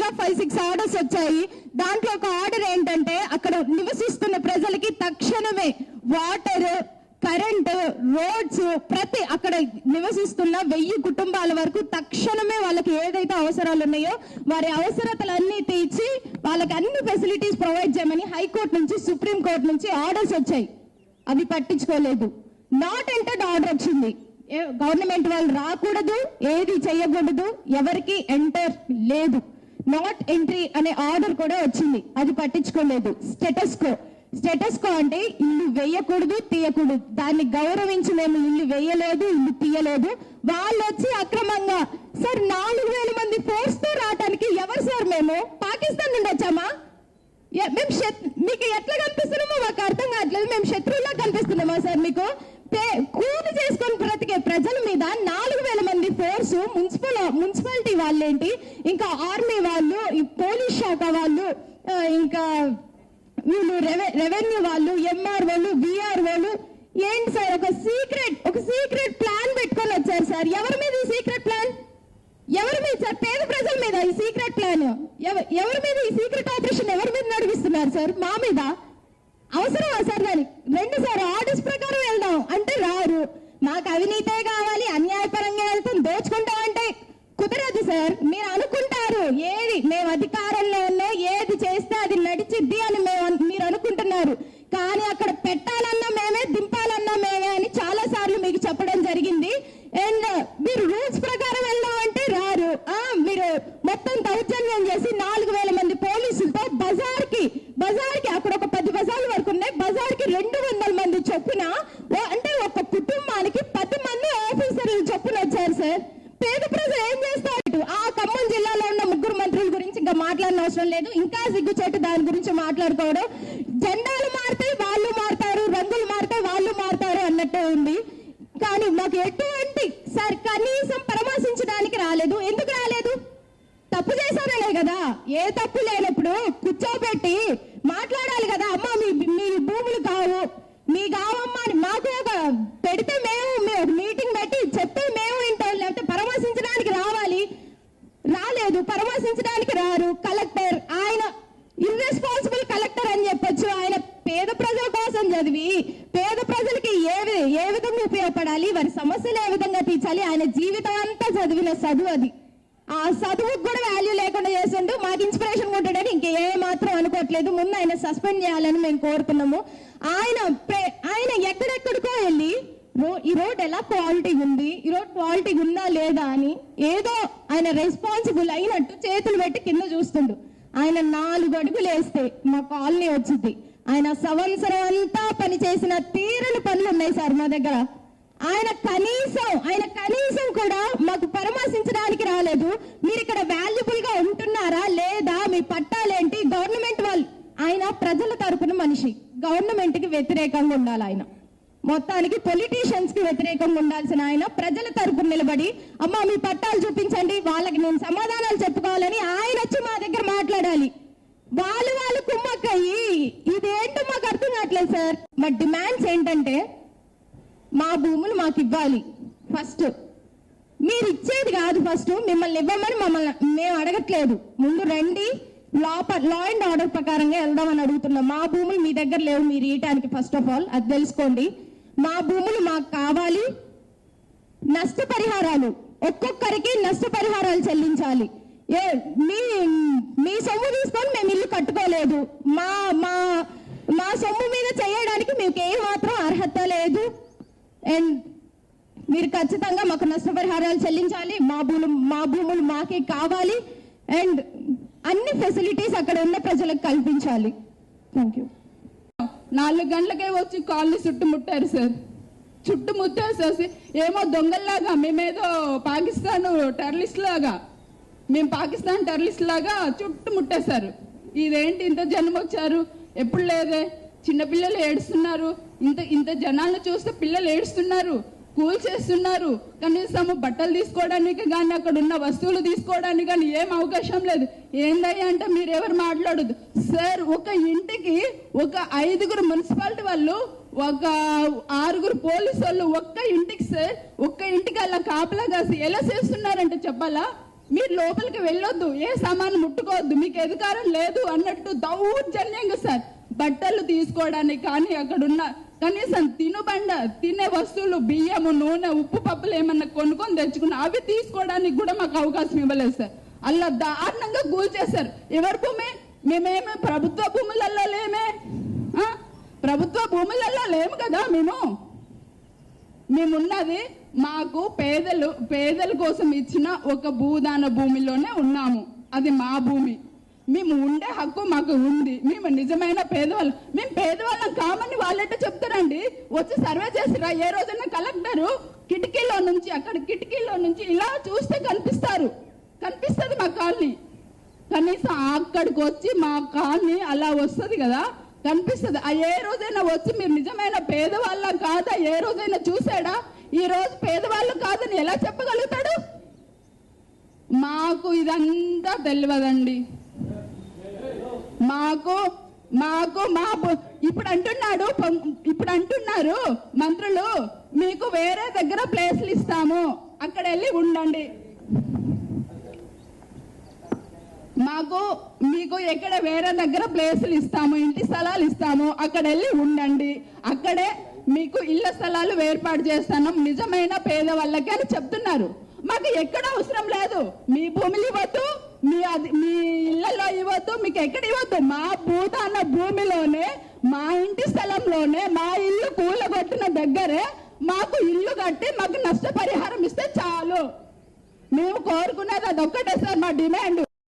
Of 5-6 orders వచ్చాయి. దాంట్లో ఒక ఆర్డర్ ఏంటంటే అక్కడ నివసిస్తున్న ప్రజలకి తక్షణమే వాటర్, కరెంట్, రోడ్స్, ప్రతి అక్కడ నివసిస్తున్న 1000 కుటుంబాల వరకు తక్షణమే వాళ్ళకి ఏదైతే అవసరాలు ఉన్నాయో వారి అవసరతలన్నీ తీర్చి వాళ్ళకి అన్ని ఫెసిలిటీస్ ప్రొవైడ్ చేయమని హైకోర్టు నుంచి, సుప్రీం కోర్టు నుంచి ఆర్డర్స్ వచ్చాయి. అవి పట్టించుకోలేదు. నాట్ ఎంటర్డ్ ఆర్డర్ వచ్చింది. గవర్నమెంట్ వాళ్ళు రాకూడదు, ఏది చేయకూడదు, ఎవరికి ఎంటర్ లేదు. నాట్ ఎంట్రీ అనే ఆర్డర్ కూడా వచ్చింది. అది పట్టించుకోలేదు. స్టేటస్ కో అంటే ఇల్లు వేయకూడదు, తీయకూడదు. దాన్ని గౌరవించి మేము ఇల్లు వేయలేదు, ఇల్లు తీయలేదు. వాళ్ళు వచ్చి అక్రమంగా సార్ 4000 మంది ఫోర్స్ తో రావడానికి ఎవరు సార్? మేము పాకిస్తాన్ నుండి వచ్చామా? మేము మీకు ఎట్లా కనిపిస్తున్నామో మాకు అర్థం కావట్లేదు. మేము శత్రువులా కనిపిస్తున్నామా సార్ మీకు? కూలి చేసుకొని బ్రతికే ప్రజల మీద 4000 మంది ఫోర్స్, మున్సిపాలిటీ వాళ్ళేంటి, ఇంకా ఆర్మీ వాళ్ళు, పోలీస్ శాఖ వాళ్ళు, ఇంకా వీళ్ళు రెవెన్యూ వాళ్ళు, ఎంఆర్ వాళ్ళు, విఆర్ వాళ్ళు, ఏంటి సార్ ఒక సీక్రెట్ ప్లాన్ పెట్టుకొని వచ్చారు సార్. ఎవరి మీద ఈ సీక్రెట్ ప్లాన్? ఎవరి మీద సార్? పేద ప్రజల మీద ఈ సీక్రెట్ ప్లాన్ ఎవరి మీద? ఈ సీక్రెట్ ఆపరేషన్ ఎవరి మీద నడిపిస్తున్నారు సార్? మా మీద. అవసరమా సార్? దానికి 2 సార్ ఆర్డర్స్ ప్రకారం వెళ్దాం అంటే రారు. మాకు అవినీతే కావాలి, అన్యాయపరంగా వెళ్తాం, దోచుకుంటాం అంటే కుదరదు సార్. మీరు అనుకుంటారు ఏది మేము అధికారంలో ఉన్నాం, ఏది చేస్తే అది నడిచిద్ది అని మీరు అనుకుంటున్నారు. కానీ అక్కడ పెట్టాలన్నా మేమే, దింపాలన్నా మేమే అని చాలా సార్లు మీకు చెప్పడం జరిగింది. అండ్ మీరు రూల్స్ ప్రకారం వెళ్దాం అంటే రారు. మీరు మొత్తం దౌర్జన్యం చేసి 4000 మంది పోలీసులతో బజార్కి అక్కడ ఒక 10 బజార్ల వరకు ఉన్నాయి. బజార్కి 200 మంది చొప్పున, అంటే ఒక కుటుంబానికి 10 మంది ఆఫీసర్లు చొప్పున వచ్చారు సార్. పేద ప్రజలు ఏం చేస్తారు? ఆ ఖమ్మం జిల్లాలో ఉన్న 3 మంత్రుల గురించి ఇంకా మాట్లాడిన అవసరం లేదు. ఇంకా సిగ్గుచేటు దాని గురించి మాట్లాడుకోవడం. జెండాలు మారితే వాళ్ళు మారుతారు, రంగులు మారితే వాళ్ళు మారుతారు అన్నట్టే ఉంది. కానీ మాకు ఎటువంటి సార్ కనీసం పరామర్శించడానికి రాలేదు. ఎందుకు రాలేదు? తప్పు చేశారనే కదా. ఏ తప్పు లేనప్పుడు కూర్చోబెట్టి మాట్లాడాలి కదా. అమ్మా మీ భూములు కావు, మీ కావమ్మా అని మాకు ఒక పెడితే మేము మీటింగ్ పెట్టి చెప్తే మేము వింటాం. లేకపోతే పరామర్శించడానికి రావాలి. రాలేదు, పరామర్శించడానికి రారు. కలెక్టర్ ఆయన ఇర్రెస్పాన్సిబుల్ కలెక్టర్ అని చెప్పొచ్చు. ఆయన పేద ప్రజల కోసం చదివి పేద ప్రజలకి ఏ విధంగా ఉపయోగపడాలి, వారి సమస్యలు ఏ విధంగా తీర్చాలి, ఆయన జీవితం అంతా చదివిన చదువు అది. ఆ చదువుకు కూడా వాల్యూ లేకుండా చేస్తుంటూ మాకు ఇన్స్పిరేషన్ కొట్టాడని ఇంకే మాత్రం అనుకోవట్లేదు. ముందు ఆయన సస్పెండ్ చేయాలని మేము కోరుతున్నాము. ఆయన ఎక్కడెక్కడికో వెళ్ళి ఈ రోడ్ ఎలా క్వాలిటీ ఉంది, ఈ రోడ్ క్వాలిటీ ఉందా లేదా అని ఏదో ఆయన రెస్పాన్సిబుల్ అయినట్టు చేతులు పెట్టి కింద చూస్తుండు. ఆయన 4 అడుగులు వేస్తే మా కాలనీ వచ్చింది. ఆయన సంవత్సరం అంతా పనిచేసిన తీరని పనులు ఉన్నాయి సార్ మా దగ్గర. ఆయన కనీసం కూడా మాకు పరామర్శించడానికి రాలేదు. మీరు ఇక్కడ వాల్యుబుల్ గా ఉంటున్నారా లేదా, మీ పట్టాలేంటి? గవర్నమెంట్ వాళ్ళు, ఆయన ప్రజల తరపున మనిషి, గవర్నమెంట్ కి వ్యతిరేకంగా ఉండాలి. ఆయన మొత్తానికి పొలిటీషియన్స్ కి వ్యతిరేకంగా ఉండాల్సిన ఆయన ప్రజల తరపున నిలబడి అమ్మా మీ పట్టాలు చూపించండి, వాళ్ళకి నేను సమాధానాలు చెప్పుకోవాలని ఆయన వచ్చి మా దగ్గర మాట్లాడాలి. వాళ్ళు కుమ్మక్కయ్యి ఇదేంటో మాకు అర్థం కావట్లేదు సార్. మా డిమాండ్స్ ఏంటంటే మా భూములు మాకు ఇవ్వాలి. ఫస్ట్ మీరు ఇచ్చేది కాదు, ఫస్ట్ మిమ్మల్ని ఇవ్వమని మేము అడగట్లేదు. ముందు రండి, లా అండ్ ఆర్డర్ ప్రకారంగా వెళ్దామని అడుగుతున్నాం. మా భూములు మీ దగ్గర లేవు మీరు ఇయటానికి. ఫస్ట్ ఆఫ్ ఆల్ అది తెలుసుకోండి. మా భూములు మాకు కావాలి. నష్టపరిహారాలు, ఒక్కొక్కరికి నష్టపరిహారాలు చెల్లించాలి. మీ సొమ్ము తీసుకొని మేము ఇల్లు కట్టుకోలేదు. మా సొమ్ము మీద చేయడానికి మీకు ఏ మాత్రం అర్హత లేదు. అండ్ మీరు ఖచ్చితంగా మాకు నష్టపరిహారాలు చెల్లించాలి. మా భూములు మాకే కావాలి. అండ్ అన్ని ఫెసిలిటీస్ అక్కడ ఉన్న ప్రజలకు కల్పించాలి. Thank you. 4 గంటలకే వచ్చి కాలనీ చుట్టుముట్టారు సార్. చుట్టుముట్టేసేసి ఏమో దొంగల్లాగా మేమేదో పాకిస్తాన్ టెర్రరిస్ట్ లాగా చుట్టుముట్టేశారు. ఇదేంటి ఇంత జనం వచ్చారు, ఎప్పుడు లేదే. చిన్నపిల్లలు ఏడుస్తున్నారు. ఇంత జనాలను చూస్తే పిల్లలు ఏడుస్తున్నారు, కూల్ చేస్తున్నారు. కనీసం బట్టలు తీసుకోవడానికి కానీ అక్కడ ఉన్న వస్తువులు తీసుకోవడానికి కానీ ఏం అవకాశం లేదు. ఏందయ్యా అంటే మీరెవరు మాట్లాడదు సార్. ఒక ఇంటికి ఒక 5 మున్సిపాలిటీ వాళ్ళు, ఒక 6 పోలీసు వాళ్ళు ఒక్క ఇంటికి సార్, ఒక్క ఇంటికి అలా కాపలా కాసి ఎలా చేస్తున్నారంటే చెప్పాలా? మీరు లోపలికి వెళ్ళొద్దు, ఏ సామాను ముట్టుకోవద్దు, మీకు అధికారం లేదు అన్నట్టు దౌర్జన్యంగా సార్ బట్టలు తీసుకోవడానికి కానీ అక్కడున్న కనీసం తినే వస్తువులు బియ్యము నూనె ఉప్పు పప్పులు ఏమన్నా కొనుక్కొని తెచ్చుకున్నా అవి తీసుకోవడానికి కూడా మాకు అవకాశం ఇవ్వలేదు సార్. అలా దారుణంగా కూల్చేశారు. ఎవరి భూమి? మేమేమి ప్రభుత్వ భూములలో లేమే, ప్రభుత్వ భూములలో లేము కదా. మేమున్నది మాకు పేదల కోసం ఇచ్చిన ఒక భూదాన భూమిలోనే ఉన్నాము. అది మా భూమి, మేము ఉండే హక్కు మాకు ఉంది. మేము నిజమైన పేదవాళ్ళం. మేము పేదవాళ్ళం కామని వాళ్ళంటే చెప్తారండి. వచ్చి సర్వే చేసిరా ఏ రోజైనా కలెక్టరు కిటికీలో నుంచి ఇలా చూస్తే కనిపిస్తుంది మా కాలనీ. కనీసం అక్కడికి వచ్చి మా కాలనీ అలా వస్తుంది కదా, కనిపిస్తుంది. ఏ రోజైనా వచ్చి మీరు నిజమైన పేదవాళ్ళ కాదా ఏ రోజైనా చూసాడా? ఈ రోజు పేదవాళ్ళు కాదని ఎలా చెప్పగలుగుతాడు? మాకు ఇదంతా తెలియదండి. మాకు ఇప్పుడు అంటున్నారు మంత్రులు, మీకు వేరే దగ్గర ప్లేస్లు ఇస్తాము, అక్కడ వెళ్ళి ఉండండి. మీకు ఎక్కడ వేరే దగ్గర ప్లేసులు ఇస్తాము, ఇంటి స్థలాలు ఇస్తాము, అక్కడ వెళ్ళి ఉండండి, అక్కడే మీకు ఇళ్ల స్థలాలు ఏర్పాటు చేస్తాను నిజమైన పేదవాళ్ళకి అని చెప్తున్నారు. మాకు ఎక్కడ అవసరం లేదు. మీ భూములు ఇవ్వద్దు, మీ ఇళ్లలో ఇవ్వద్దు, మీకు ఎక్కడ ఇవ్వద్దు. మా భూదాన భూమిలోనే, మా ఇంటి స్థలంలోనే, మా ఇల్లు కూలగొట్టిన దగ్గరే మాకు ఇల్లు కట్టి మాకు నష్టపరిహారం ఇస్తే చాలు. మేము కోరుకునేది అదొక్కటే సార్ మా డిమాండ్.